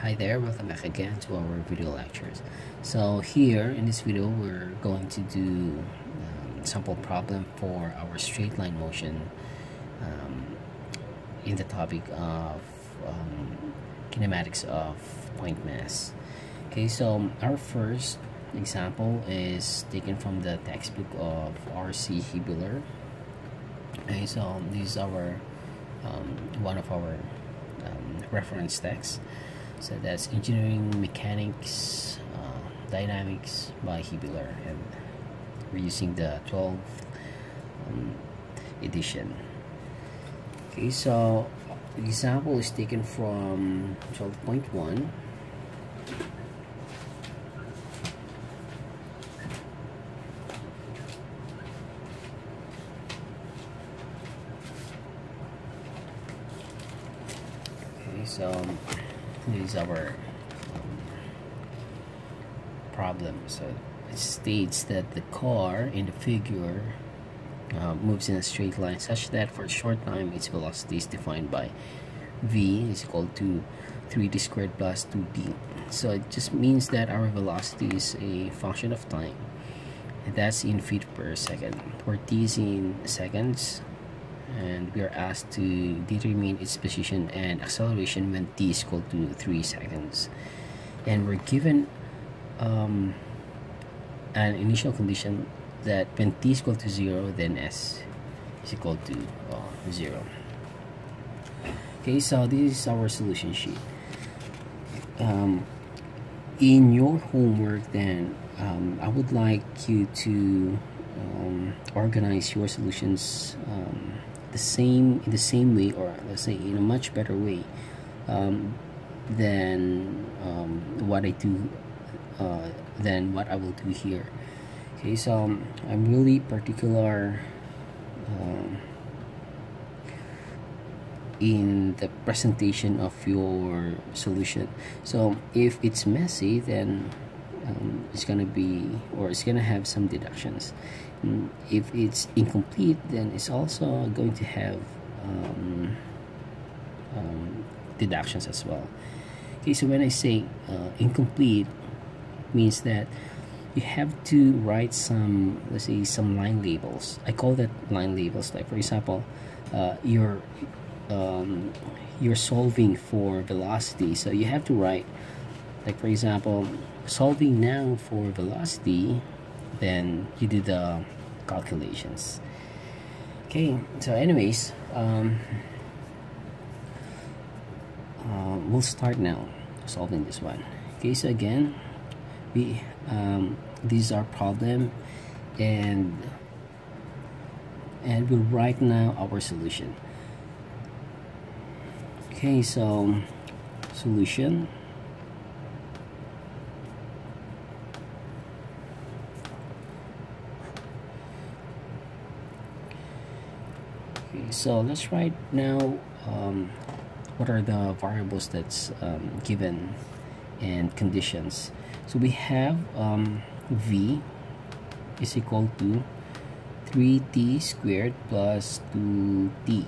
Hi there, welcome back again to our video lectures. So here in this video we're going to do sample problem for our straight line motion in the topic of kinematics of point mass. Okay, so our first example is taken from the textbook of R.C. Hibbler. Okay, so this is our one of our reference texts. So that's Engineering Mechanics Dynamics by Hibbler, and we're using the 12th edition. Okay, so the example is taken from 12.1. Okay, so this is our problem. So it states that the car in the figure moves in a straight line such that for a short time its velocity is defined by v is equal to 3d squared plus 2d. So it just means that our velocity is a function of time, and that's in feet per second, where t is in seconds, and we are asked to determine its position and acceleration when t is equal to 3 seconds, and we're given an initial condition that when t is equal to 0, then s is equal to 0. Okay, so this is our solution sheet. In your homework, then I would like you to organize your solutions in the same way, or let's say in a much better way than what I do than what I will do here. Okay, so I'm really particular in the presentation of your solution. So if it's messy, then it's gonna be, or it's gonna have some deductions. If it's incomplete, then it's also going to have deductions as well. Okay, so when I say incomplete, means that you have to write some, let's say, some line labels. I call that line labels. Like, for example, you're solving for velocity, so you have to write, like, for example, solving now for velocity, then you do the calculations. Okay, so anyways, we'll start now solving this one. Okay, so again, we these are problem, and we'll write now our solution. Okay, so solution. Okay, so let's write now what are the variables that's given and conditions. So we have v is equal to 3t squared plus 2t.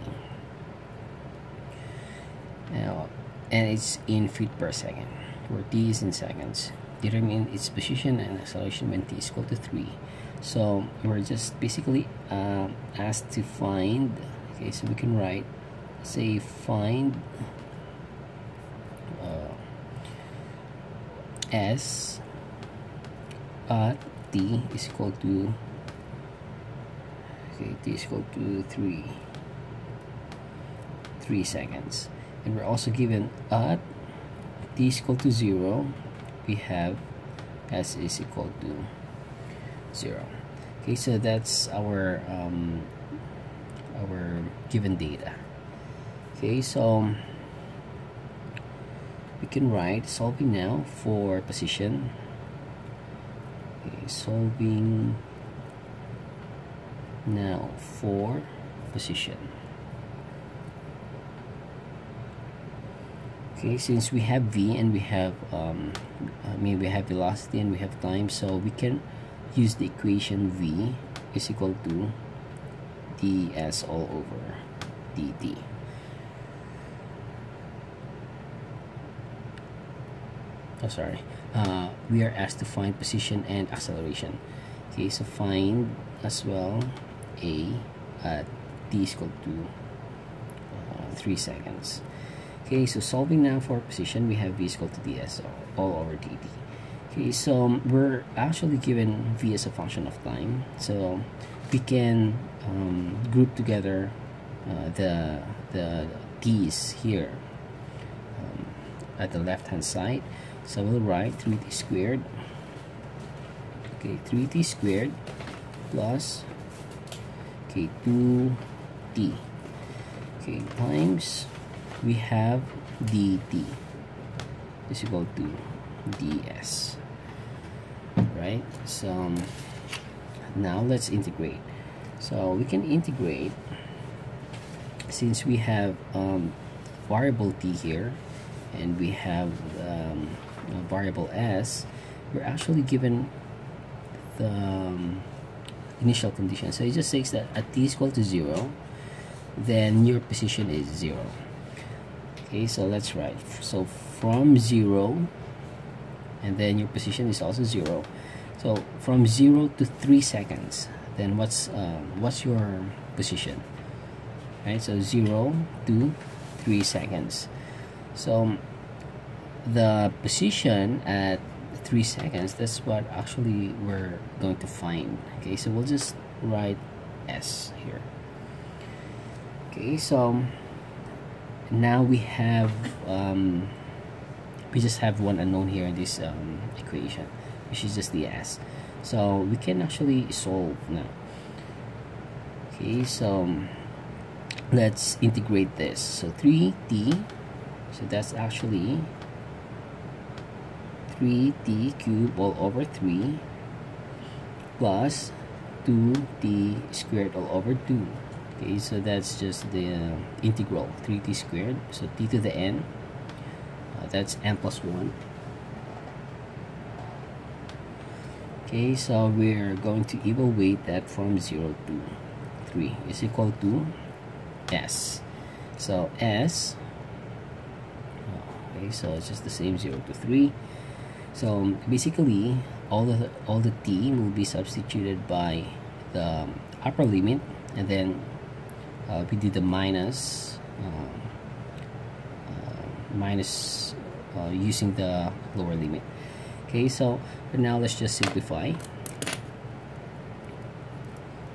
Now, and it's in feet per second, where t is in seconds. Determine its position and acceleration when t is equal to 3. So we're just basically asked to find. Okay, so we can write, say, find s at t is equal to, okay, t is equal to 3 seconds, and we're also given at t is equal to 0, we have s is equal to 0. Okay, so that's our given data. Okay, so we can write solving now for position. Okay, solving now for position. Okay, since we have v and we have we have velocity and we have time, so we can use the equation v is equal to ds all over dt. we are asked to find position and acceleration. Okay, so find as well a at t is equal to 3 seconds. Okay, so solving now for position, we have v is equal to ds all over dt. Okay, so we're actually given v as a function of time, so we can group together the t's here at the left hand side. So we'll write 3t squared. Okay, 3t squared plus 2t. Okay, times we have dt is equal to ds. Right? So now let's integrate. So we can integrate, since we have variable t here and we have variable s, we're actually given the initial condition. So it just says that at t is equal to 0, then your position is 0. Okay, so let's write. So from 0, and then your position is also 0. So from 0 to 3 seconds, then what's your position? Right, so 0 to 3 seconds. So the position at 3 seconds, that's what actually we're going to find. Okay, so we'll just write s here. Okay, so now we have we just have one unknown here in this equation, which is just the s. So we can actually solve now. Okay, so let's integrate this. So 3t, so that's actually 3t cubed all over 3 plus 2t squared all over 2. Okay, so that's just the integral 3t squared, so t to the n, that's n plus 1. Okay, so we're going to evaluate that from 0 to 3 is equal to s. So s, okay, so it's just the same, 0 to 3. So basically all the t will be substituted by the upper limit, and then we do the minus using the lower limit. Okay, so for now let's just simplify.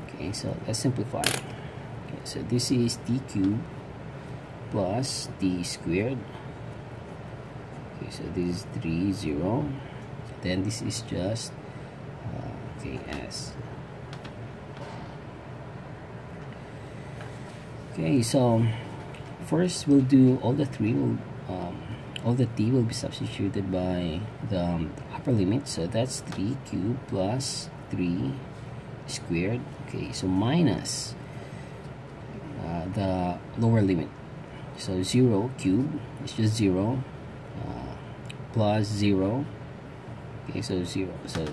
Okay, so let's simplify. Okay, so this is t cubed plus t squared. Okay, so this is 3, 0. Then this is just okay, s. Okay, so first we'll do all the t will be substituted by the upper limit, so that's 3 cubed plus 3 squared. Okay, so minus the lower limit, so 0 cubed is just 0 plus 0. Okay, so 0, so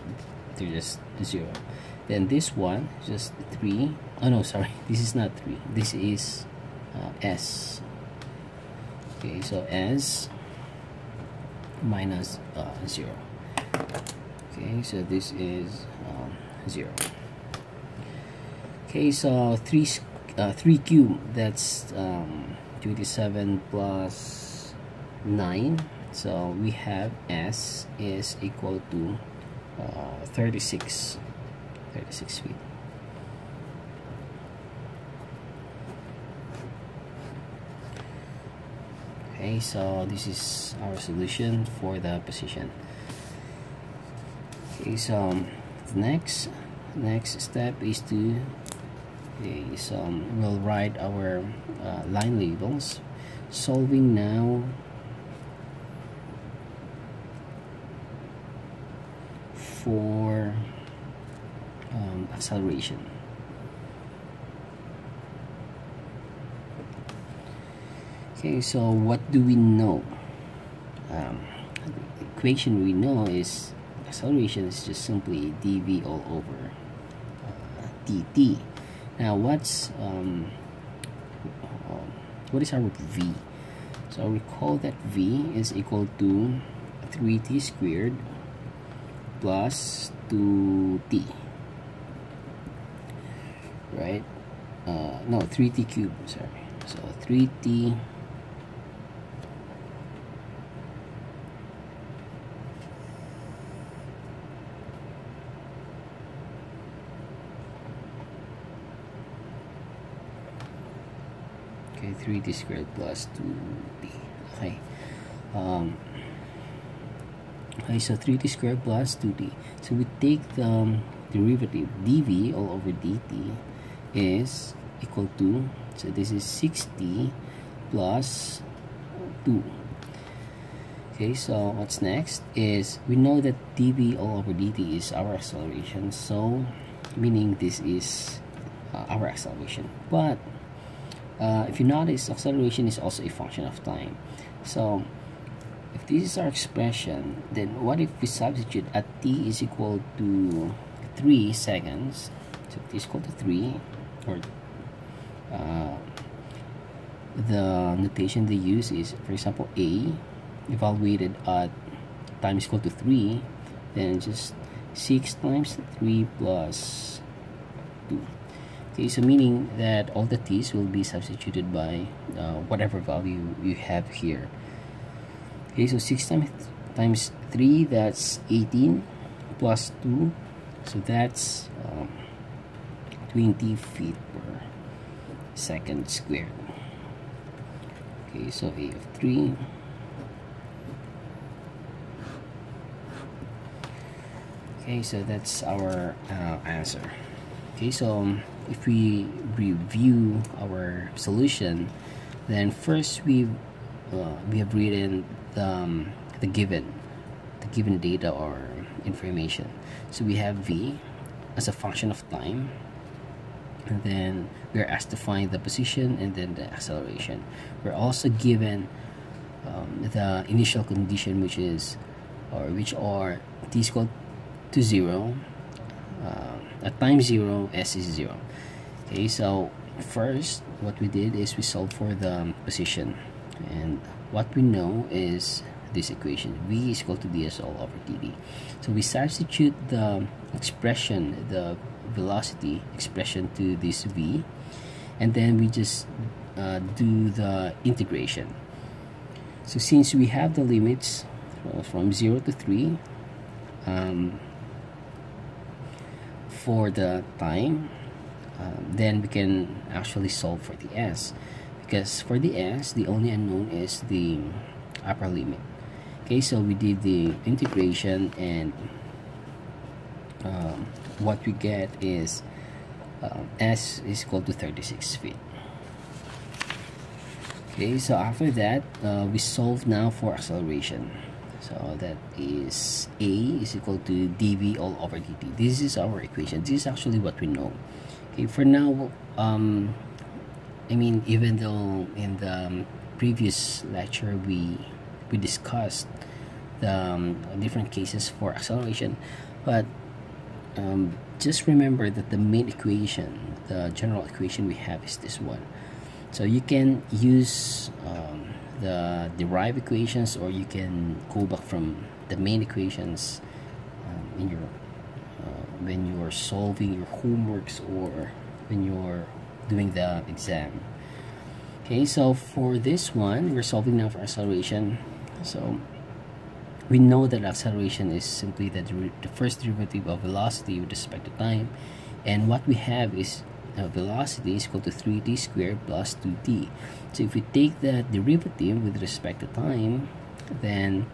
they're just 0. Then this one just 3. Oh no, sorry, this is not 3, this is s. Okay, so s minus 0. Okay, so this is 0. Okay, so 3 cubed, that's 27 plus 9. So we have s is equal to 36 feet. Okay, so this is our solution for the position. Okay, so the next step is to we'll write our line labels, solving now for acceleration. Okay, so what do we know? The equation we know is acceleration is just simply dv all over dt. Now what is our v? So recall that v is equal to 3t squared plus 2t, right? No, 3t cubed, sorry. So 3t okay, 3t squared plus 2t. Okay. Okay, so 3t squared plus 2t. So we take the derivative dv all over dt is equal to, so this is 6t plus 2. Okay, so what's next is we know that dv all over dt is our acceleration, so meaning this is our acceleration. But if you notice, acceleration is also a function of time. So if this is our expression, then what if we substitute at t is equal to 3 seconds? So t is equal to 3, or the notation they use is, for example, a evaluated at time is equal to 3, then just 6 times 3 plus 2. Okay, so meaning that all the t's will be substituted by whatever value you have here. Okay, so 6 times 3, that's 18, plus 2, so that's 20 feet per second squared. Okay, so a of 3. Okay, so that's our answer. Okay, so if we review our solution, then first we have written the given data or information. So we have v as a function of time, and then we're asked to find the position and then the acceleration. We're also given the initial condition, which are t is equal to 0, at time 0, s is 0. Okay, so first what we did is we solved for the position, and what we know is this equation, v is equal to ds all over dt. So we substitute the expression, the velocity expression, to this v, and then we just do the integration. So since we have the limits from 0 to 3 for the time, then we can actually solve for the s, because for the s the only unknown is the upper limit. Okay, so we did the integration, and what we get is s is equal to 36 feet. Okay, so after that we solve now for acceleration. So that is a is equal to dv all over dt. This is our equation. This is actually what we know. Okay, for now, I mean, even though in the previous lecture we discussed the different cases for acceleration, but just remember that the main equation, the general equation we have, is this one. So you can use the derived equations, or you can go back from the main equations in your when you are solving your homeworks or when you're doing the exam. Okay, so for this one, we're solving now for acceleration. So we know that acceleration is simply the first derivative of velocity with respect to time, and what we have is velocity is equal to 3t squared plus 2t. So if we take the derivative with respect to time, then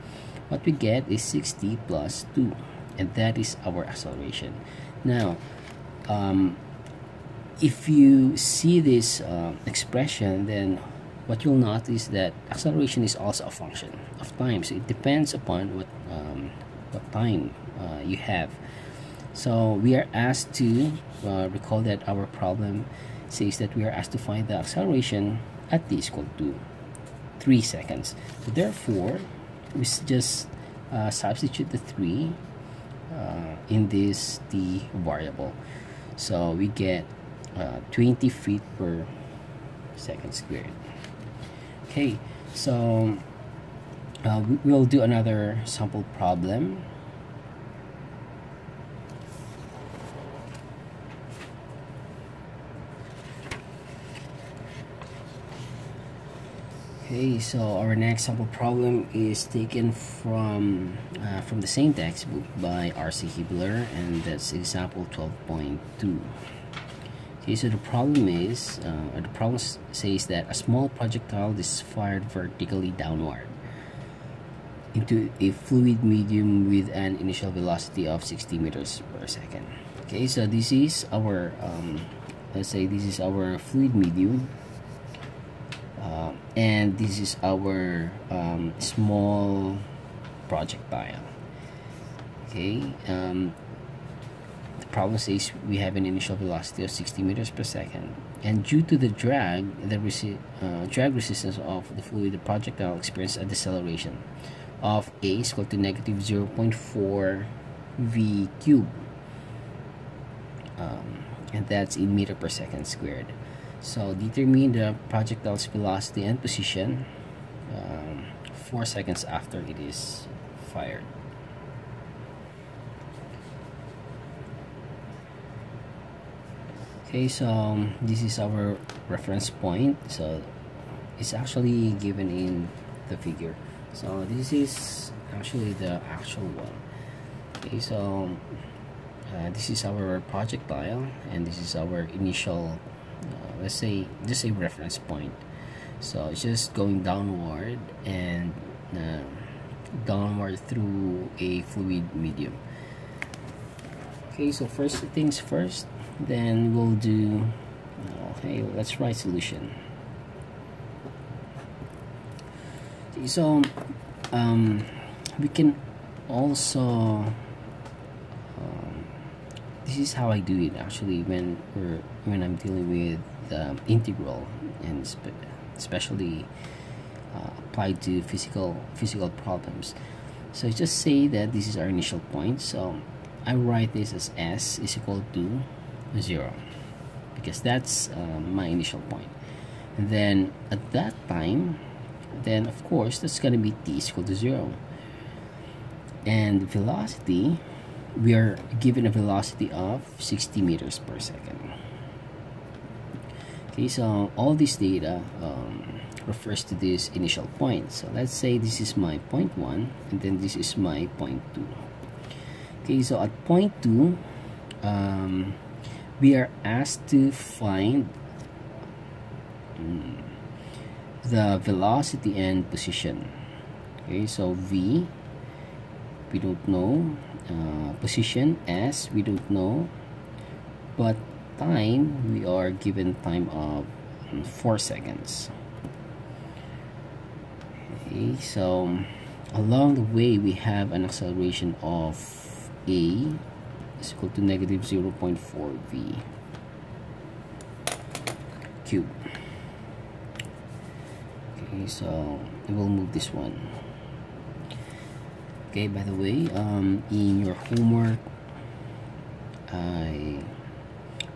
what we get is 6t plus 2, and that is our acceleration. Now if you see this expression, then what you'll notice that acceleration is also a function of time. So it depends upon what time you have. So we are asked to recall that our problem says that we are asked to find the acceleration at t is equal to 3 seconds. So therefore, we just substitute the 3 in this t variable. So we get 20 feet per second squared. Okay, so we'll do another sample problem. Okay, so our next sample problem is taken from the same textbook by R.C. Hibbeler, and that's example 12.2. Okay, so the problem is, the problem says that a small projectile is fired vertically downward into a fluid medium with an initial velocity of 60 meters per second. Okay, so this is our, let's say this is our fluid medium. And this is our small projectile. Okay, the problem says we have an initial velocity of 60 meters per second, and due to the drag, drag resistance of the fluid, the projectile experiences a deceleration of a is equal to negative 0.4 v cubed, and that's in meter per second squared. So determine the projectile's velocity and position 4 seconds after it is fired. Okay, so this is our reference point. So it's actually given in the figure. So this is actually the actual one. Okay, so this is our projectile, and this is our initial, let's say just a reference point. So it's just going downward and downward through a fluid medium. Okay, so first things first, then we'll do okay, let's write solution. Okay, so we can also this is how I do it actually when I'm dealing with integral, and especially applied to physical problems. So just say that this is our initial point. So I write this as s is equal to 0 because that's my initial point. And then at that time, then of course that's going to be t is equal to 0, and velocity, we are given a velocity of 60 meters per second. Okay, so all this data refers to this initial point. So let's say this is my point 1, and then this is my point 2. Okay, so at point 2, we are asked to find the velocity and position. Okay, so v, we don't know, position s, we don't know, but time, we are given time of 4 seconds. Okay, so along the way we have an acceleration of a is equal to negative 0.4 v cubed. Okay, so we'll move this one. Okay, by the way, in your homework, I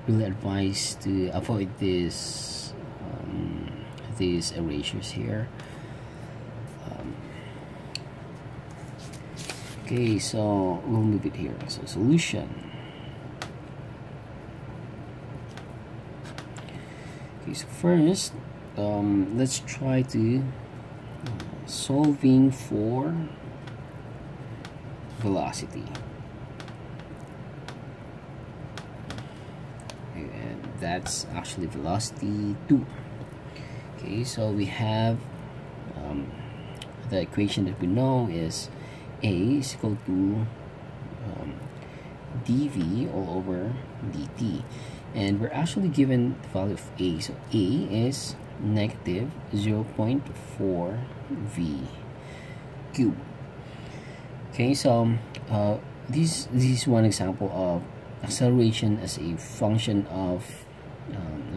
really advise to avoid this these erasures here. Okay, so we'll move it here. So solution. Okay, so first, let's try to solving for velocity. And that's actually velocity 2. Okay, so we have the equation that we know is a is equal to dv all over dt, and we're actually given the value of a. So a is negative 0.4 v cubed. Okay, so this is one example of acceleration as a function of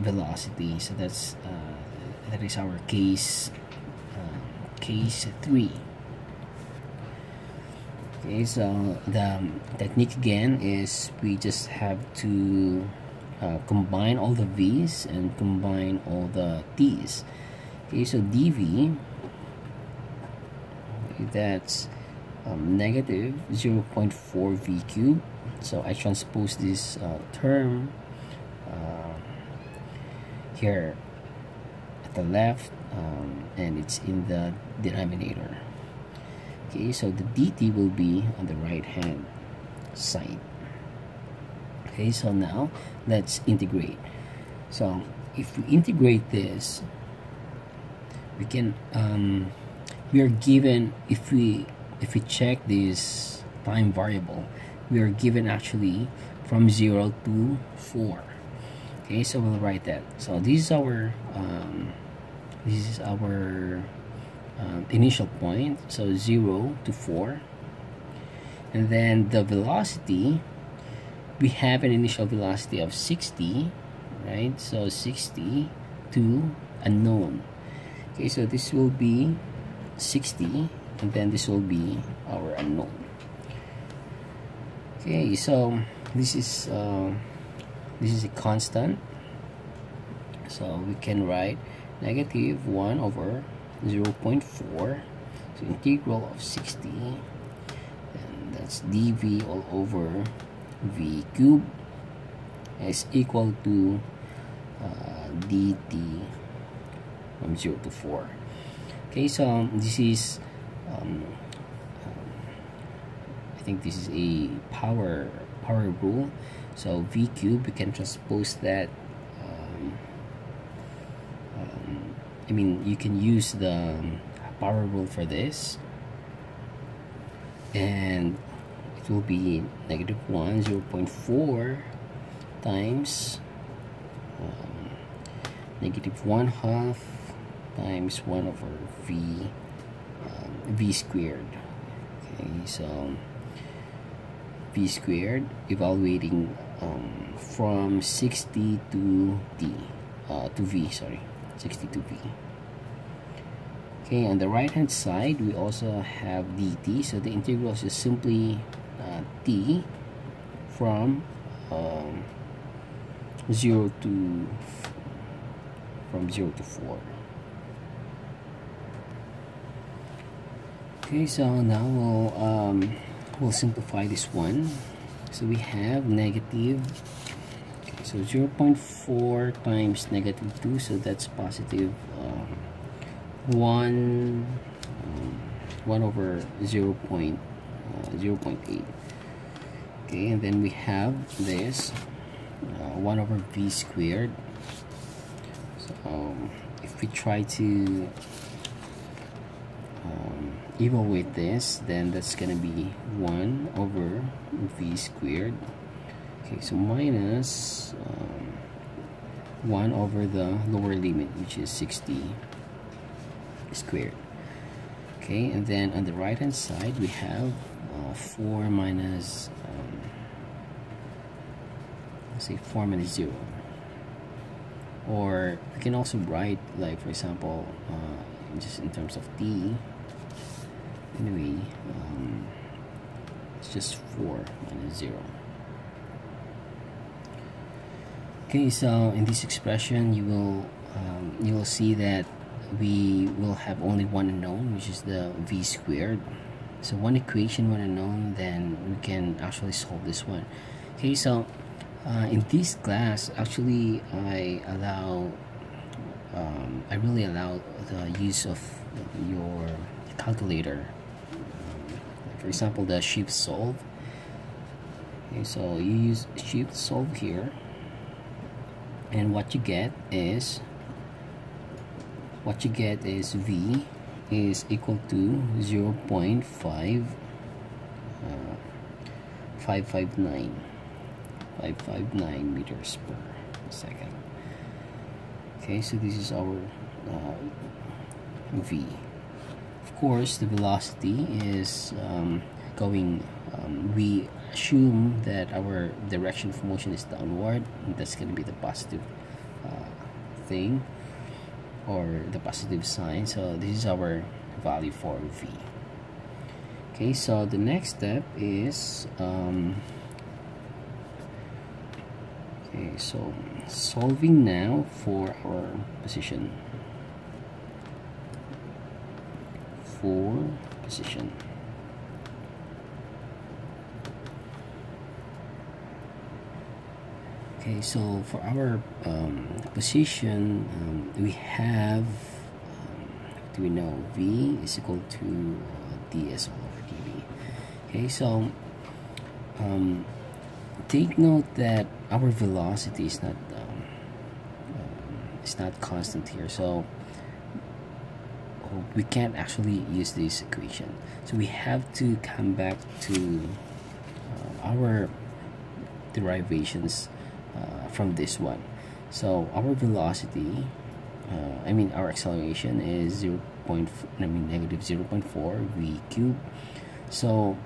velocity. So that's that is our case 3. Okay, so the technique again is we just have to combine all the v's and combine all the t's. Okay, so dv, Okay, that's negative 0.4 v cubed. So I transpose this term here at the left, and it's in the denominator. Okay, so the dt will be on the right hand side. Okay, so now let's integrate. So if we integrate this, we can we are given, if we check this time variable, we are given actually from 0 to 4. Okay, so we'll write that. So this is our initial point, so 0 to 4, and then the velocity, we have an initial velocity of 60, right? So 60 to unknown. Okay, so this will be 60, and then this will be our unknown. Okay, so this is a constant, so we can write negative 1 over 0.4, so integral of 60, and that's dv all over v cubed is equal to dt from 0 to 4. Okay, so this is I think this is a power rule. So v cubed, we can transpose that. I mean, you can use the power rule for this, and it will be negative 1, 0.4 times negative 1/2 times 1 over v squared. Okay, so v squared, evaluating from 60 to v, sorry, 60 to v. Okay, on the right hand side we also have dt, so the integral is just simply t from 0 to 4. Okay, so now we'll simplify this one. So we have negative, okay, so 0.4 times negative 2, so that's positive 1 over 0.8. Okay, and then we have this 1 over v squared. So if we try to evaluate this, then that's gonna be 1 over v squared. Okay, so minus 1 over the lower limit, which is 60 squared. Okay, and then on the right hand side we have 4 minus let's say 4 minus 0, or we can also write, like, for example, just in terms of t. Anyway, it's just 4 minus 0. Okay, so in this expression you will see that we will have only one unknown, which is the v squared. So one equation, one unknown, then we can actually solve this one. Okay, so in this class, actually I really allow the use of your calculator. For example, the shift solve. Okay, so you use shift solve here, and what you get is v is equal to 0.559 meters per second. Okay, so this is our v. Of course, the velocity is going, we assume that our direction of motion is downward, and that's going to be the positive thing, or the positive sign. So this is our value for v. Okay, so the next step is okay, so solving now for our position 4 position. Okay, so for our position, we have, what do we know? V is equal to ds all over dv. Okay, so take note that our velocity is not constant here, so we can't actually use this equation. So we have to come back to our derivations from this one. So our velocity, our acceleration is negative 0.4 v cubed. So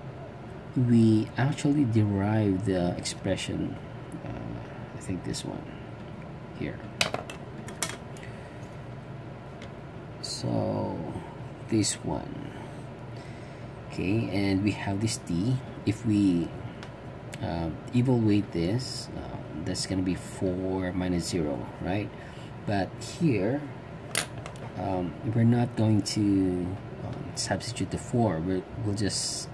we actually derive the expression, I think this one here. So this one, okay, and we have this t. If we evaluate this, that's gonna be 4 minus 0, right? But here we're not going to substitute the 4. We'll just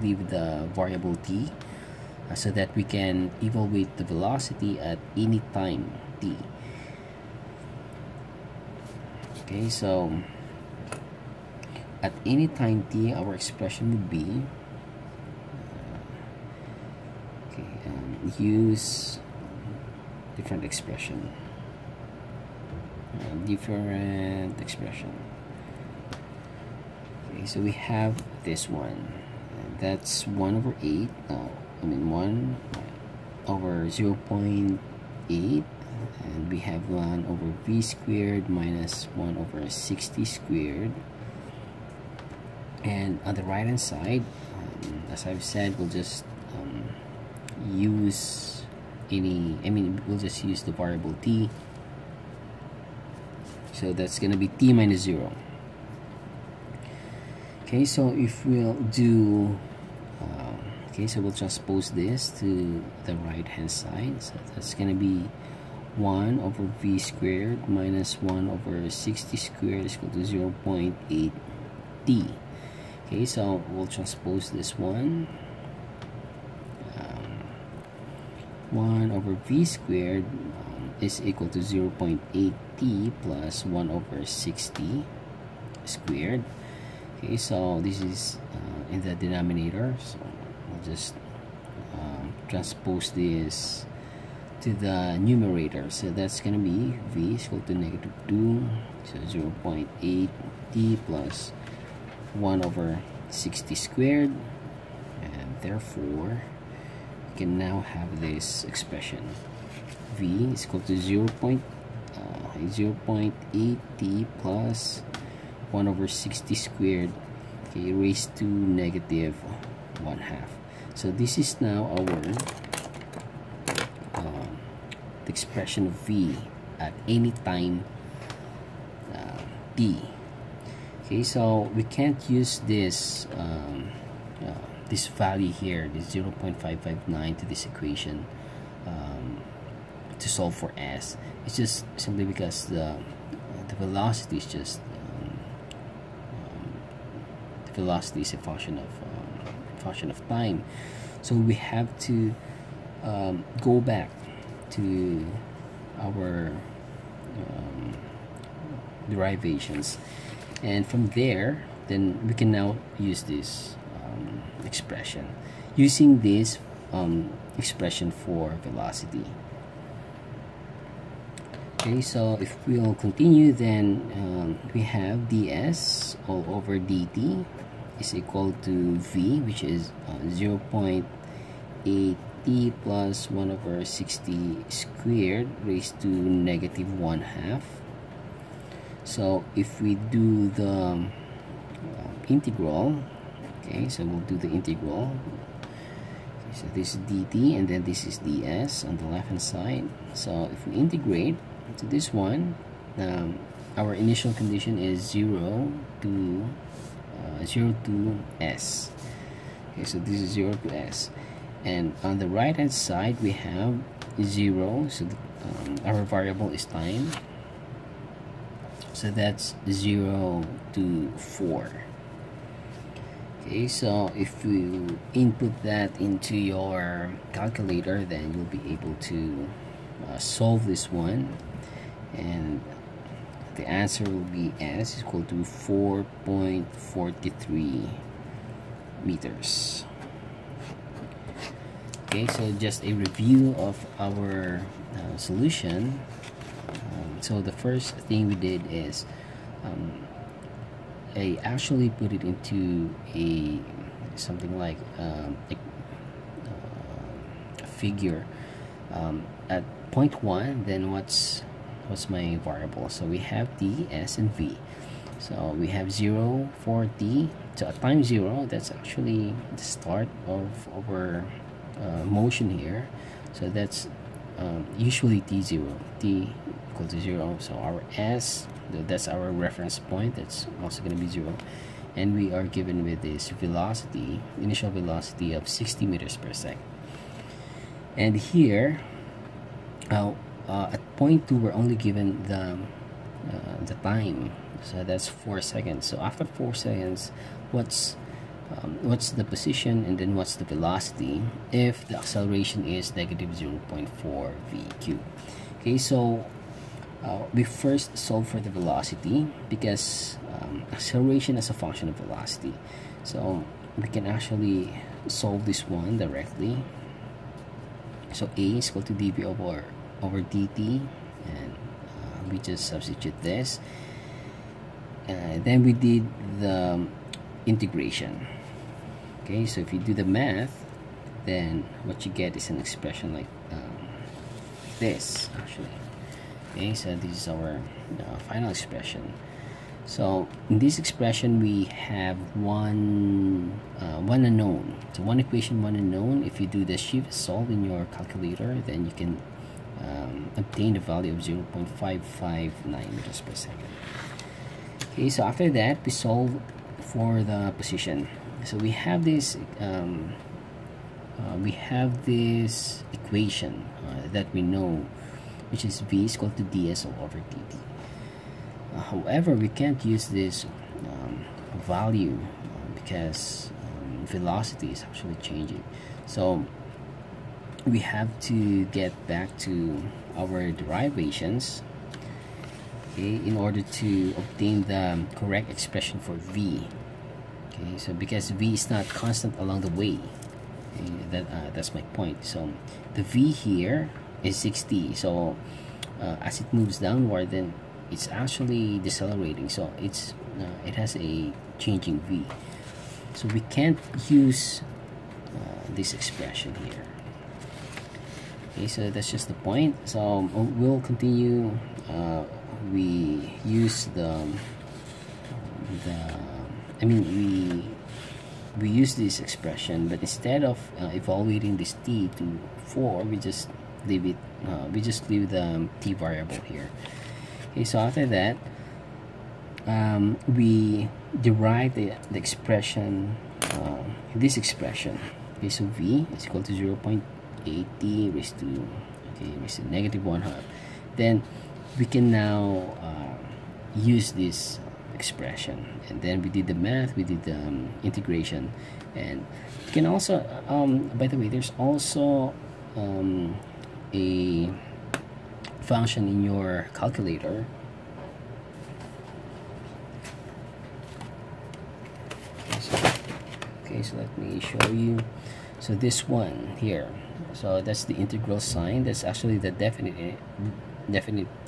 leave the variable t, so that we can evaluate the velocity at any time t. Okay, so at any time t, our expression would be use different expression. Okay, so we have this one, that's 1 over 8. 1 over 0.8, and we have 1 over v squared minus 1 over 60 squared. And on the right hand side, as I've said, we'll just use we'll just use the variable t. So that's gonna be t minus 0. Okay, so if we'll do so we'll transpose this to the right hand side. So that's gonna be 1 over v squared minus 1 over 60 squared is equal to 0.8 t. Okay, so we'll transpose this one. 1 over v squared is equal to 0.8 t plus 1 over 60 squared. Okay, so this is in the denominator, so we'll just transpose this to the numerator. So that's gonna be v is equal to negative 2, so 0.8 t plus 1 over 60 squared, and therefore we can now have this expression. V is equal to 0.8 t plus 1 over 60 squared, okay, raised to negative 1/2. So this is now our the expression of v at any time t. Okay, so we can't use this this value here, this 0.559 to this equation to solve for s. It's just simply because the velocity is just the velocity is a function of time. So we have to go back to our derivations, and from there then we can now use this expression using this expression for velocity. Okay, so if we'll continue, then we have ds all over dt is equal to v, which is 0.8 t plus 1 over 60 squared raised to negative 1/2. So if we do the integral, okay, so we'll do the integral. Okay, so this is dt, and then this is ds on the left hand side. So if we integrate to this one, our initial condition is 0 to s. Okay, so this is 0 to s, and on the right hand side we have 0, so our variable is time, so that's 0 to 4. Okay, so if you input that into your calculator, then you'll be able to solve this one, and the answer will be S is equal to 4.43 meters. Okay, so just a review of our solution. So the first thing we did is I actually put it into a something like a figure at point 1. Then what's my variable? So we have t, s, and v. So we have 0 for t. So at time 0, that's actually the start of our motion here. So that's usually t0, t equal to 0. So our s, that's our reference point, that's also going to be 0, and we are given with this velocity, initial velocity of 60 meters per second. And here at point 2, we're only given the time, so that's 4 seconds. So after 4 seconds, what's the position, and then what's the velocity if the acceleration is negative 0.4 v/q. Okay, so we first solve for the velocity, because acceleration is a function of velocity. So we can actually solve this one directly. So a is equal to dv over dt, and we just substitute this. Then we did the integration. Okay, so if you do the math, then what you get is an expression like this actually. Okay, so this is our final expression. So in this expression we have one unknown. So one equation, one unknown. If you do the shift solve in your calculator, then you can obtain the value of 0.559 meters per second. Okay, so after that we solve for the position. So we have this equation that we know, which is v is equal to ds over dt. However, we can't use this value because velocity is actually changing. So we have to get back to our derivations, okay, in order to obtain the correct expression for v. Okay, so because v is not constant along the way, okay, that's my point. So the v here is 60. So as it moves downward, then it's actually decelerating. So it has a changing v. So we can't use this expression here. Okay, so that's just the point. So we'll continue. We use we use this expression, but instead of evaluating this t to 4, we just leave it. We just leave the t variable here. Okay, so after that, we derive the expression, this expression. Okay, so v is equal to 0.80 raised to negative 1/2. Then we can now use this expression, and then we did the math, we did the integration, and you can also by the way, there's also a function in your calculator. Okay, so let me show you. So this one here, so that's the integral sign. That's actually the definite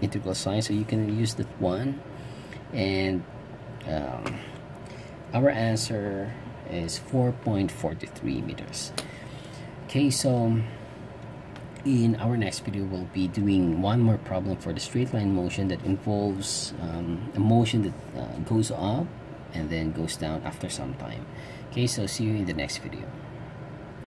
integral sign, so you can use that one, and our answer is 4.43 meters. Okay, so in our next video we'll be doing one more problem for the straight line motion that involves a motion that goes up and then goes down after some time. Okay, so see you in the next video.